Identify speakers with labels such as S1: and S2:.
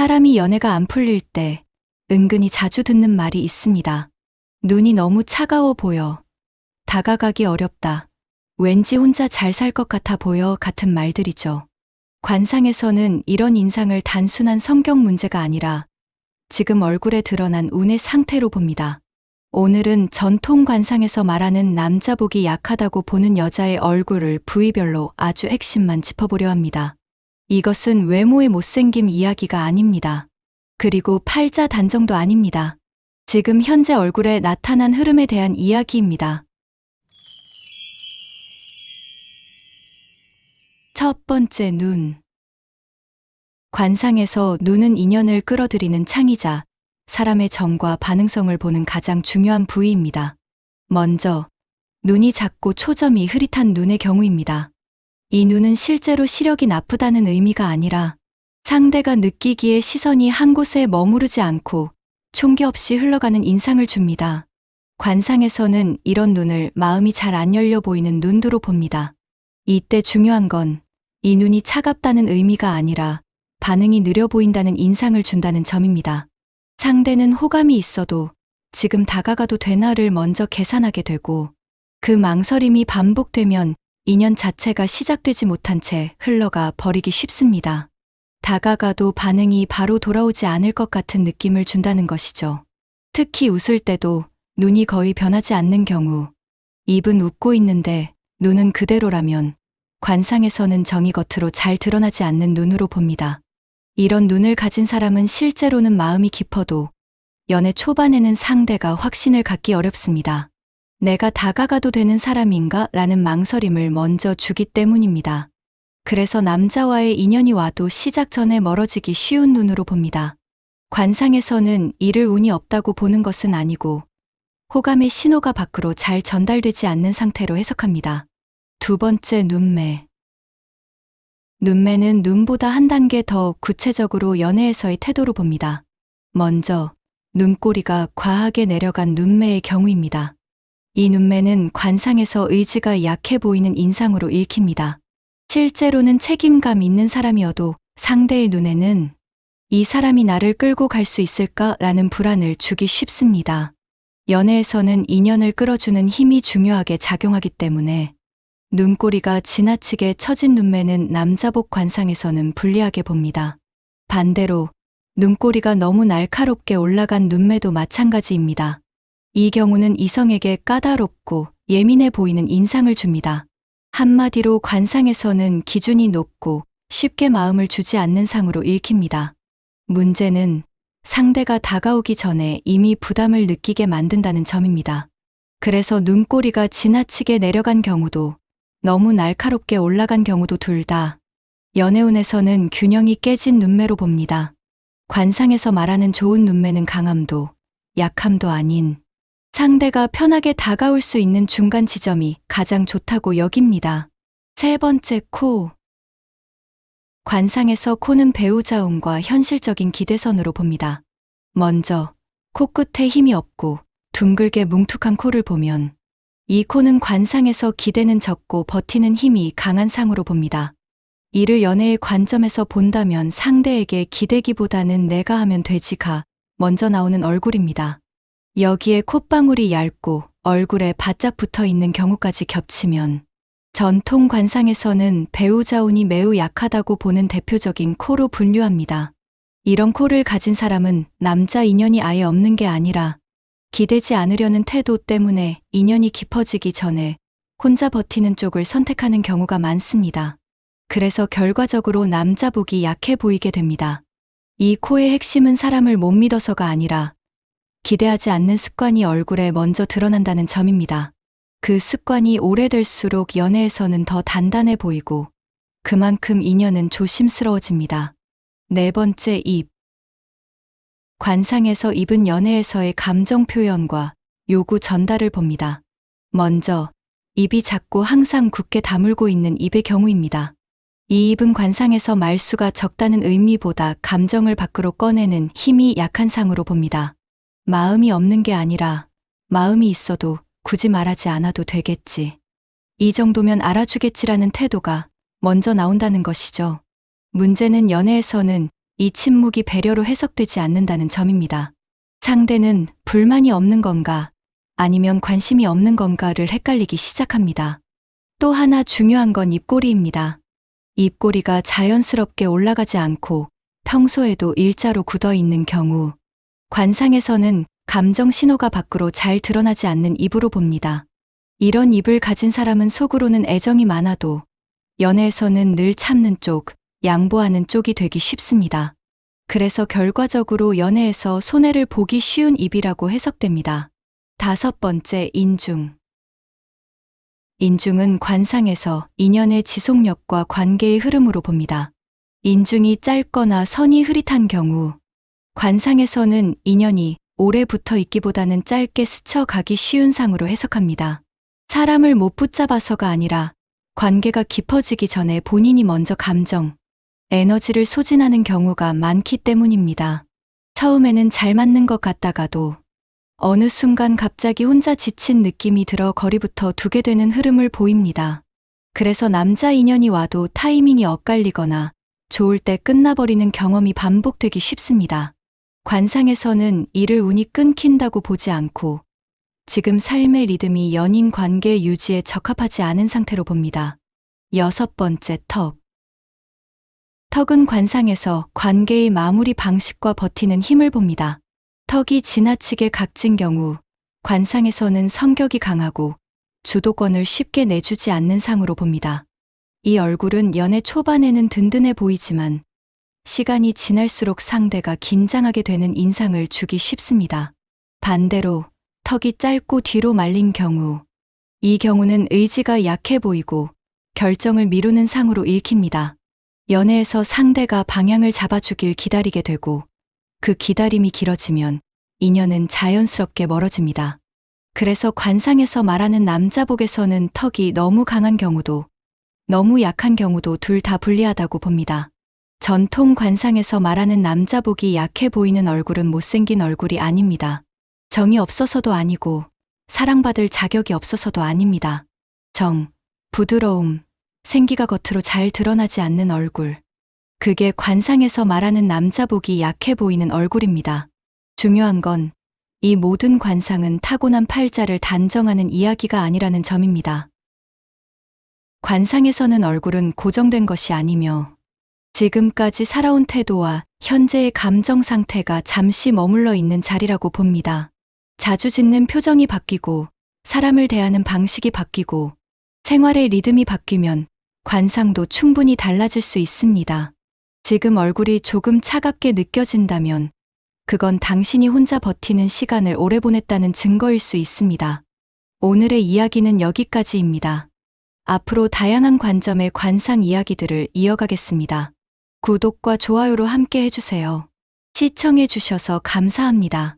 S1: 사람이 연애가 안 풀릴 때 은근히 자주 듣는 말이 있습니다. 눈이 너무 차가워 보여. 다가가기 어렵다. 왠지 혼자 잘 살 것 같아 보여 같은 말들이죠. 관상에서는 이런 인상을 단순한 성격 문제가 아니라 지금 얼굴에 드러난 운의 상태로 봅니다. 오늘은 전통 관상에서 말하는 남자 복이 약하다고 보는 여자의 얼굴을 부위별로 아주 핵심만 짚어보려 합니다. 이것은 외모의 못생김 이야기가 아닙니다. 그리고 팔자 단정도 아닙니다. 지금 현재 얼굴에 나타난 흐름에 대한 이야기입니다. 첫 번째, 눈. 관상에서 눈은 인연을 끌어들이는 창이자 사람의 정과 반응성을 보는 가장 중요한 부위입니다. 먼저, 눈이 작고 초점이 흐릿한 눈의 경우입니다. 이 눈은 실제로 시력이 나쁘다는 의미가 아니라 상대가 느끼기에 시선이 한 곳에 머무르지 않고 총기 없이 흘러가는 인상을 줍니다. 관상에서는 이런 눈을 마음이 잘 안 열려 보이는 눈두로 봅니다. 이때 중요한 건 이 눈이 차갑다는 의미가 아니라 반응이 느려 보인다는 인상을 준다는 점입니다. 상대는 호감이 있어도 지금 다가가도 되나를 먼저 계산하게 되고 그 망설임이 반복되면 인연 자체가 시작되지 못한 채 흘러가 버리기 쉽습니다. 다가가도 반응이 바로 돌아오지 않을 것 같은 느낌을 준다는 것이죠. 특히 웃을 때도 눈이 거의 변하지 않는 경우, 입은 웃고 있는데 눈은 그대로라면 관상에서는 정이 겉으로 잘 드러나지 않는 눈으로 봅니다. 이런 눈을 가진 사람은 실제로는 마음이 깊어도 연애 초반에는 상대가 확신을 갖기 어렵습니다. 내가 다가가도 되는 사람인가? 라는 망설임을 먼저 주기 때문입니다. 그래서 남자와의 인연이 와도 시작 전에 멀어지기 쉬운 눈으로 봅니다. 관상에서는 이를 운이 없다고 보는 것은 아니고 호감의 신호가 밖으로 잘 전달되지 않는 상태로 해석합니다. 두 번째, 눈매. 눈매는 눈보다 한 단계 더 구체적으로 연애에서의 태도로 봅니다. 먼저, 눈꼬리가 과하게 내려간 눈매의 경우입니다. 이 눈매는 관상에서 의지가 약해 보이는 인상으로 읽힙니다. 실제로는 책임감 있는 사람이어도 상대의 눈에는 이 사람이 나를 끌고 갈 수 있을까라는 불안을 주기 쉽습니다. 연애에서는 인연을 끌어주는 힘이 중요하게 작용하기 때문에 눈꼬리가 지나치게 처진 눈매는 남자복 관상에서는 불리하게 봅니다. 반대로 눈꼬리가 너무 날카롭게 올라간 눈매도 마찬가지입니다. 이 경우는 이성에게 까다롭고 예민해 보이는 인상을 줍니다. 한마디로 관상에서는 기준이 높고 쉽게 마음을 주지 않는 상으로 읽힙니다. 문제는 상대가 다가오기 전에 이미 부담을 느끼게 만든다는 점입니다. 그래서 눈꼬리가 지나치게 내려간 경우도 너무 날카롭게 올라간 경우도 둘 다 연애운에서는 균형이 깨진 눈매로 봅니다. 관상에서 말하는 좋은 눈매는 강함도 약함도 아닌 상대가 편하게 다가올 수 있는 중간 지점이 가장 좋다고 여깁니다. 세 번째, 코. 관상에서 코는 배우자운과 현실적인 기대선으로 봅니다. 먼저 코끝에 힘이 없고 둥글게 뭉툭한 코를 보면 이 코는 관상에서 기대는 적고 버티는 힘이 강한 상으로 봅니다. 이를 연애의 관점에서 본다면 상대에게 기대기보다는 내가 하면 되지가 먼저 나오는 얼굴입니다. 여기에 콧방울이 얇고 얼굴에 바짝 붙어 있는 경우까지 겹치면 전통 관상에서는 배우자 운이 매우 약하다고 보는 대표적인 코로 분류합니다. 이런 코를 가진 사람은 남자 인연이 아예 없는 게 아니라 기대지 않으려는 태도 때문에 인연이 깊어지기 전에 혼자 버티는 쪽을 선택하는 경우가 많습니다. 그래서 결과적으로 남자 복이 약해 보이게 됩니다. 이 코의 핵심은 사람을 못 믿어서가 아니라 기대하지 않는 습관이 얼굴에 먼저 드러난다는 점입니다. 그 습관이 오래될수록 연애에서는 더 단단해 보이고 그만큼 인연은 조심스러워집니다. 네 번째, 입. 관상에서 입은 연애에서의 감정 표현과 요구 전달을 봅니다. 먼저, 입이 작고 항상 굳게 다물고 있는 입의 경우입니다. 이 입은 관상에서 말수가 적다는 의미보다 감정을 밖으로 꺼내는 힘이 약한 상으로 봅니다. 마음이 없는 게 아니라 마음이 있어도 굳이 말하지 않아도 되겠지. 이 정도면 알아주겠지라는 태도가 먼저 나온다는 것이죠. 문제는 연애에서는 이 침묵이 배려로 해석되지 않는다는 점입니다. 상대는 불만이 없는 건가, 아니면 관심이 없는 건가를 헷갈리기 시작합니다. 또 하나 중요한 건 입꼬리입니다. 입꼬리가 자연스럽게 올라가지 않고 평소에도 일자로 굳어 있는 경우, 관상에서는 감정 신호가 밖으로 잘 드러나지 않는 입으로 봅니다. 이런 입을 가진 사람은 속으로는 애정이 많아도 연애에서는 늘 참는 쪽, 양보하는 쪽이 되기 쉽습니다. 그래서 결과적으로 연애에서 손해를 보기 쉬운 입이라고 해석됩니다. 5번째, 인중. 인중은 관상에서 인연의 지속력과 관계의 흐름으로 봅니다. 인중이 짧거나 선이 흐릿한 경우, 관상에서는 인연이 오래 붙어 있기보다는 짧게 스쳐가기 쉬운 상으로 해석합니다. 사람을 못 붙잡아서가 아니라 관계가 깊어지기 전에 본인이 먼저 감정, 에너지를 소진하는 경우가 많기 때문입니다. 처음에는 잘 맞는 것 같다가도 어느 순간 갑자기 혼자 지친 느낌이 들어 거리부터 두게 되는 흐름을 보입니다. 그래서 남자 인연이 와도 타이밍이 엇갈리거나 좋을 때 끝나버리는 경험이 반복되기 쉽습니다. 관상에서는 이를 운이 끊긴다고 보지 않고 지금 삶의 리듬이 연인 관계 유지에 적합하지 않은 상태로 봅니다. 6번째, 턱. 턱은 관상에서 관계의 마무리 방식과 버티는 힘을 봅니다. 턱이 지나치게 각진 경우, 관상에서는 성격이 강하고 주도권을 쉽게 내주지 않는 상으로 봅니다. 이 얼굴은 연애 초반에는 든든해 보이지만 시간이 지날수록 상대가 긴장하게 되는 인상을 주기 쉽습니다. 반대로 턱이 짧고 뒤로 말린 경우, 이 경우는 의지가 약해 보이고 결정을 미루는 상으로 읽힙니다. 연애에서 상대가 방향을 잡아주길 기다리게 되고 그 기다림이 길어지면 인연은 자연스럽게 멀어집니다. 그래서 관상에서 말하는 남자복에서는 턱이 너무 강한 경우도 너무 약한 경우도 둘 다 불리하다고 봅니다. 전통 관상에서 말하는 남자복이 약해 보이는 얼굴은 못생긴 얼굴이 아닙니다. 정이 없어서도 아니고 사랑받을 자격이 없어서도 아닙니다. 정, 부드러움, 생기가 겉으로 잘 드러나지 않는 얼굴. 그게 관상에서 말하는 남자복이 약해 보이는 얼굴입니다. 중요한 건 이 모든 관상은 타고난 팔자를 단정하는 이야기가 아니라는 점입니다. 관상에서는 얼굴은 고정된 것이 아니며 지금까지 살아온 태도와 현재의 감정 상태가 잠시 머물러 있는 자리라고 봅니다. 자주 짓는 표정이 바뀌고 사람을 대하는 방식이 바뀌고 생활의 리듬이 바뀌면 관상도 충분히 달라질 수 있습니다. 지금 얼굴이 조금 차갑게 느껴진다면 그건 당신이 혼자 버티는 시간을 오래 보냈다는 증거일 수 있습니다. 오늘의 이야기는 여기까지입니다. 앞으로 다양한 관점의 관상 이야기들을 이어가겠습니다. 구독과 좋아요로 함께 해주세요. 시청해주셔서 감사합니다.